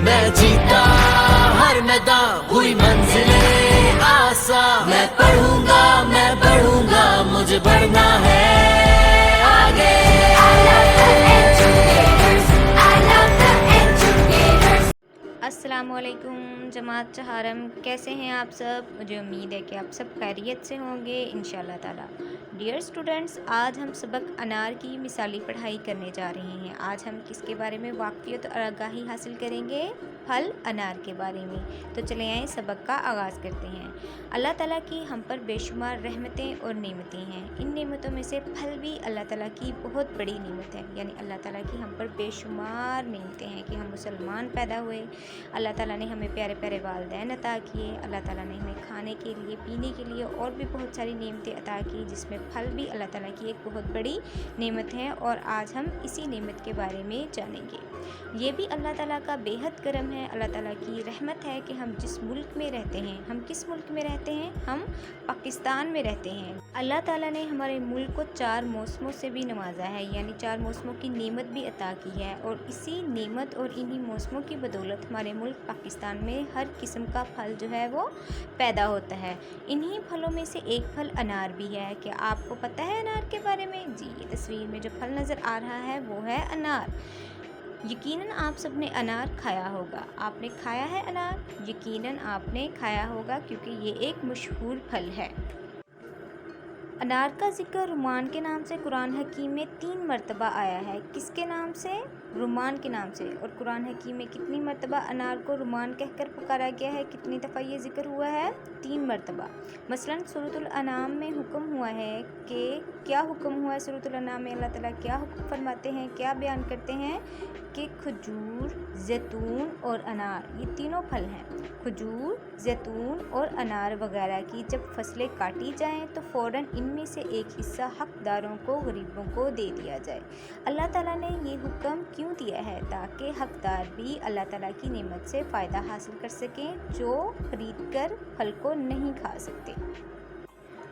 मैं जीता हर मैदान, हुई मंजिलें आसान। मैं बढ़ूंगा, मुझे बढ़ना है आगे। अस्सलामुअलैकुम जमात चहारम, कैसे हैं आप सब? मुझे उम्मीद है कि आप सब खैरियत से होंगे इंशाल्लाह ताला। डियर स्टूडेंट्स, आज हम सबक अनार की मिसाली पढ़ाई करने जा रहे हैं। आज हम किसके बारे में वाक़फ़ियत और आगाही हासिल करेंगे? फल अनार के बारे में। तो चले आएँ, सबक का आगाज़ करते हैं। अल्लाह ताला की हम पर बेशुमार रहमतें और नेमतें हैं। इन नेमतों में से फल भी अल्लाह ताला की बहुत बड़ी नेमत है। यानी अल्लाह ताला की हम पर बेशुमार नेमतें हैं कि हम मुसलमान पैदा हुए। अल्लाह ताला ने हमें प्यारे प्यारे वालिदैन अता किए। अल्लाह ताला ने हमें खाने के लिए, पीने के लिए और भी बहुत सारी नेमतें अता की, जिसमें फल भी अल्लाह ताला की एक बहुत बड़ी नेमत है। और आज हम इसी नेमत के बारे में जानेंगे। ये भी अल्लाह ताला का बेहद करम है, अल्लाह ताला की रहमत है कि हम जिस मुल्क में रहते हैं, हम किस मुल्क में रहते हैं? हम पाकिस्तान में रहते हैं। अल्लाह ताला ने हमारे मुल्क को 4 मौसमों से भी नवाजा है, यानी 4 मौसमों की नेमत भी अता की है। और इसी नेमत और इन्हीं मौसमों की बदौलत हमारे मुल्क पाकिस्तान में हर किस्म का फल जो है वो पैदा होता है। इन्हीं फलों में से एक फल अनार भी है। क्या आपको पता है अनार के बारे में? जी, ये तस्वीर में जो फल नज़र आ रहा है वो है अनार। यकीनन आप सब ने अनार खाया होगा। आपने खाया है अनार? यकीनन आपने खाया होगा, क्योंकि ये एक मशहूर फल है। अनार का जिक्र रुमान के नाम से कुरान हकीम में 3 मरतबा आया है। किसके नाम से? रुमान के नाम से। और कुरान हकीम में कितनी मरतबा अनार को रुमान कहकर पुकारा गया है? कितनी दफ़ा ये जिक्र हुआ है? 3 मरतबा। मसलन सूरतुल अनाम में हुक्म हुआ है कि क्या हुक्म हुआ है? सूरतुल अनाम में अल्लाह ताला क्या हुक्म फरमाते हैं, क्या बयान करते हैं कि खजूर, जैतून और अनार, ये तीनों फल हैं। खजूर, जैतून और अनार वगैरह की जब फसलें काटी जाएं तो फ़ौरन इनमें से एक हिस्सा हक़दारों को, गरीबों को दे दिया जाए। अल्लाह ताला ने ये हुक्म क्यों दिया है? ताकि हक़दार भी अल्लाह ताला की नेमत से फ़ायदा हासिल कर सकें, जो ख़रीद कर फल को नहीं खा सकते।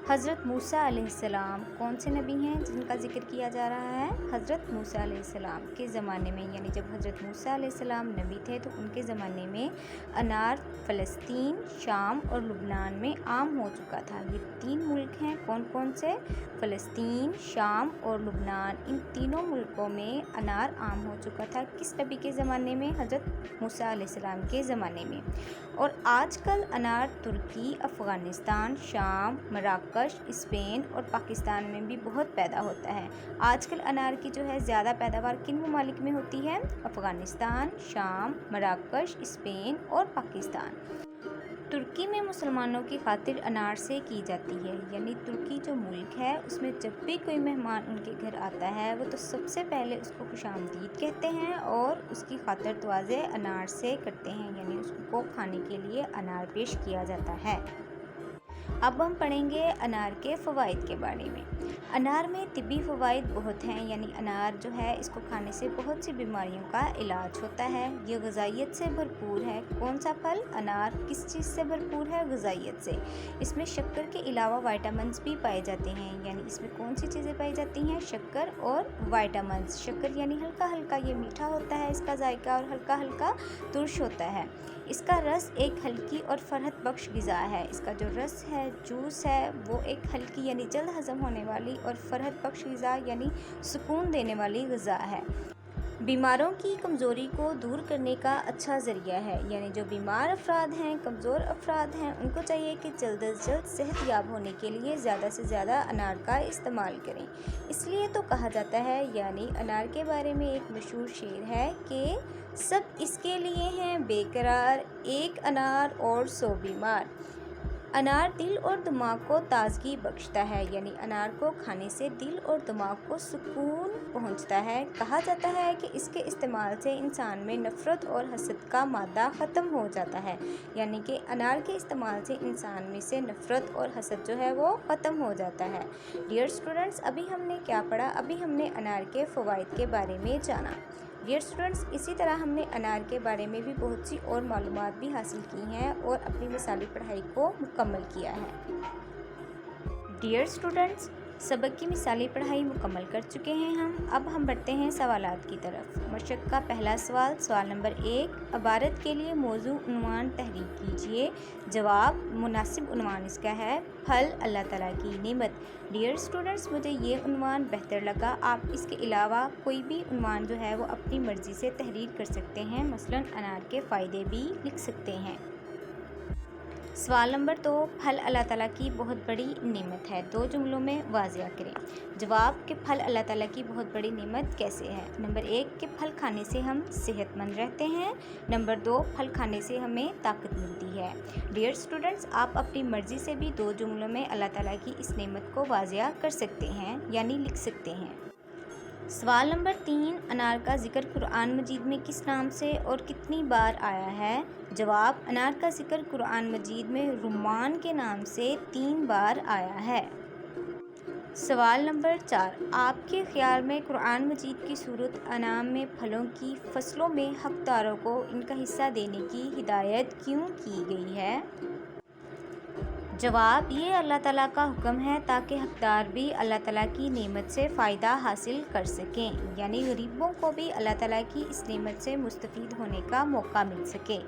हज़रत मूसा अलैहिस्सलाम कौन से नबी हैं जिनका जिक्र किया जा रहा है? हज़रत मूसा अलैहिस्सलाम के ज़माने में, यानी जब हज़रत मूसा अलैहिस्सलाम नबी थे तो उनके ज़माने में अनार फ़लस्तीन, शाम और लुबनान में आम हो चुका था। ये 3 मुल्क हैं। कौन कौन से? फ़लस्तीन, शाम और लुबनान। इन तीनों मुल्कों में अनार आम हो चुका था। किस नबी के ज़माने में? हज़रत मूसा अलैहिस्सलाम के ज़माने में। और आजकल अनार तुर्की, अफ़गानिस्तान, शाम, मराकश, स्पेन और पाकिस्तान में भी बहुत पैदा होता है। आजकल अनार की जो है ज़्यादा पैदावार किन ममालिक में होती है? अफ़गानिस्तान, शाम, मराकश, स्पेन और पाकिस्तान। तुर्की में मुसलमानों की खातिर अनार से की जाती है। यानी तुर्की जो मुल्क है उसमें जब भी कोई मेहमान उनके घर आता है वो तो सबसे पहले उसको खुशामदीद कहते हैं और उसकी खातिर तवाज़े अनार से करते हैं, यानी उसको खाने के लिए अनार पेश किया जाता है। अब हम पढ़ेंगे अनार के फ़वाइद के बारे में। अनार में तिब्बी फ़वाइद बहुत हैं, यानी अनार जो है इसको खाने से बहुत सी बीमारियों का इलाज होता है। ये ग़िज़ाइयत से भरपूर है। कौन सा फल? अनार किस चीज़ से भरपूर है? ग़िज़ाइयत से। इसमें शक्कर के अलावा विटामिन्स भी पाए जाते हैं। यानी इसमें कौन सी चीज़ें पाई जाती हैं? शक्कर और विटामिन्स। शक्कर यानी हल्का हल्का ये मीठा होता है इसका जायका, और हल्का हल्का तुर्श होता है। इसका रस एक हल्की और फ़रहत बख्श ग़िज़ा है। इसका जो रस है, जूस है, वो एक हल्की यानी जल्द हज़म होने वाली और फ़रहत बख्श ग़िज़ा यानी सुकून देने वाली ग़िज़ा है। बीमारों की कमज़ोरी को दूर करने का अच्छा ज़रिया है। यानी जो बीमार अफराद हैं, कमज़ोर अफराद हैं, उनको चाहिए कि जल्द अज जल्द सेहतयाब होने के लिए ज़्यादा से ज़्यादा अनार का इस्तेमाल करें। इसलिए तो कहा जाता है, यानी अनार के बारे में एक मशहूर शेर है कि सब इसके लिए हैं बेकरार, एक अनार और 100 बीमार। अनार दिल और दिमाग को ताज़गी बख्शता है। यानी अनार को खाने से दिल और दिमाग को सुकून पहुंचता है। कहा जाता है कि इसके इस्तेमाल से इंसान में नफ़रत और हसद का मादा ख़त्म हो जाता है। यानी कि अनार के इस्तेमाल से इंसान में से नफ़रत और हसद जो है वो ख़त्म हो जाता है। डियर स्टूडेंट्स, अभी हमने क्या पढ़ा? अभी हमने अनार के फ़वाइद के बारे में जाना। डियर स्टूडेंट्स, इसी तरह हमने अनार के बारे में भी बहुत सी और मालूमात भी हासिल की हैं और अपनी मिसाली पढ़ाई को मुकम्मल किया है। डियर स्टूडेंट्स, सबक की मिसाली पढ़ाई मुकम्मल कर चुके हैं हम। अब हम बढ़ते हैं सवालात की तरफ। मशक का पहला सवाल, सवाल नंबर 1, इबारत के लिए मौजू उन्वान तहरीर कीजिए। जवाब, मुनासिब उन्वान इसका है फल अल्लाह ताला की नेमत। डियर स्टूडेंट्स, मुझे ये उन्वान बेहतर लगा। आप इसके अलावा कोई भी उन्वान जो है वो अपनी मर्ज़ी से तहरीर कर सकते हैं, मसलन अनार के फ़ायदे भी लिख सकते हैं। सवाल नंबर 2, फल अल्लाह ताला की बहुत बड़ी नेमत है, 2 जुमलों में वाज़िया करें। जवाब कि फल अल्लाह ताला की बहुत बड़ी नेमत कैसे है। नंबर 1 कि फल खाने से हम सेहतमंद रहते हैं। नंबर 2, फल खाने से हमें ताकत मिलती है। डियर स्टूडेंट्स, आप अपनी मर्ज़ी से भी 2 जुमलों में अल्लाह ताला की इस नेमत को वाज़िया कर सकते हैं, यानी लिख सकते हैं। सवाल नंबर 3, अनार का ज़िक्र कुरान मजीद में किस नाम से और कितनी बार आया है। जवाब, अनार का ज़िक्र कुरान मजीद में रुम्मान के नाम से 3 बार आया है। सवाल नंबर 4, आपके ख़्याल में कुरान मजीद की सूरत अनाम में फलों की फसलों में हक़दारों को इनका हिस्सा देने की हिदायत क्यों की गई है। जवाब, ये अल्लाह ताला का हुक्म है ताकि हक़दार भी अल्लाह ताला की नेमत से फ़ायदा हासिल कर सकें, यानी गरीबों को भी अल्लाह ताला की इस नेमत से मुस्तफ़ीद होने का मौका मिल सके।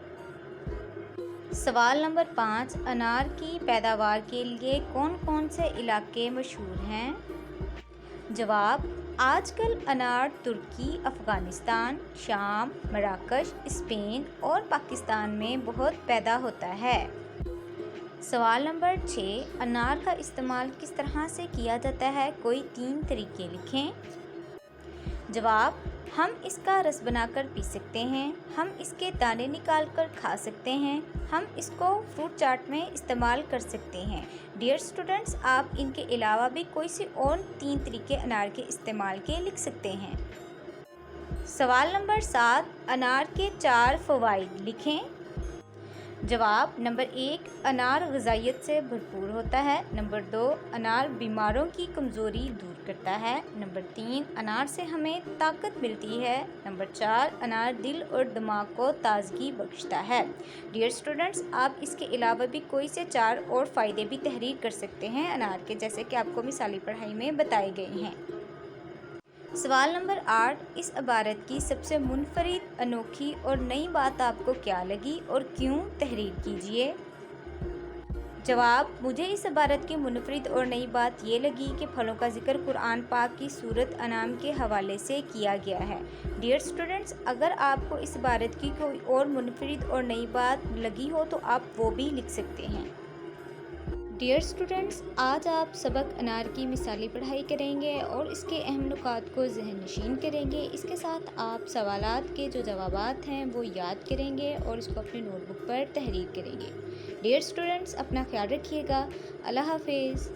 सवाल नंबर 5, अनार की पैदावार के लिए कौन कौन से इलाके मशहूर हैं। जवाब, आजकल अनार तुर्की, अफ़गानिस्तान, शाम, मराकश, स्पेन और पाकिस्तान में बहुत पैदा होता है। सवाल नंबर 6, अनार का इस्तेमाल किस तरह से किया जाता है, कोई 3 तरीके लिखें। जवाब, हम इसका रस बनाकर पी सकते हैं, हम इसके दाने निकाल कर खा सकते हैं, हम इसको फ्रूट चाट में इस्तेमाल कर सकते हैं। डियर स्टूडेंट्स, आप इनके अलावा भी कोई से और 3 तरीके अनार के इस्तेमाल के लिख सकते हैं। सवाल नंबर 7, अनार के 4 फ़वाइद लिखें। जवाब, नंबर 1, अनार ग़िज़ाइयत से भरपूर होता है। नंबर 2, अनार बीमारों की कमज़ोरी दूर करता है। नंबर 3, अनार से हमें ताकत मिलती है। नंबर 4, अनार दिल और दिमाग को ताज़गी बख्शता है। डियर स्टूडेंट्स, आप इसके अलावा भी कोई से 4 और फ़ायदे भी तहरीर कर सकते हैं अनार के, जैसे कि आपको मिसाली पढ़ाई में बताए गए हैं। सवाल नंबर 8, इस इबारत की सबसे मुनफरिद, अनोखी और नई बात आपको क्या लगी और क्यों, तहरीर कीजिए। जवाब, मुझे इस इबारत की मुनफरिद और नई बात ये लगी कि फलों का ज़िक्र कुरान पाक की सूरत अनाम के हवाले से किया गया है। डियर स्टूडेंट्स, अगर आपको इस इबारत की कोई और मुनफरिद और नई बात लगी हो तो आप वो भी लिख सकते हैं। डियर स्टूडेंट्स, आज आप सबक अनार की मिसाली पढ़ाई करेंगे और इसके अहम नुकात को ज़हन नशीन करेंगे। इसके साथ आप सवालात के जो जवाबात हैं वो याद करेंगे और इसको अपनी नोटबुक पर तहरीर करेंगे। डियर स्टूडेंट्स, अपना ख्याल रखिएगा। अल्लाह हाफिज़।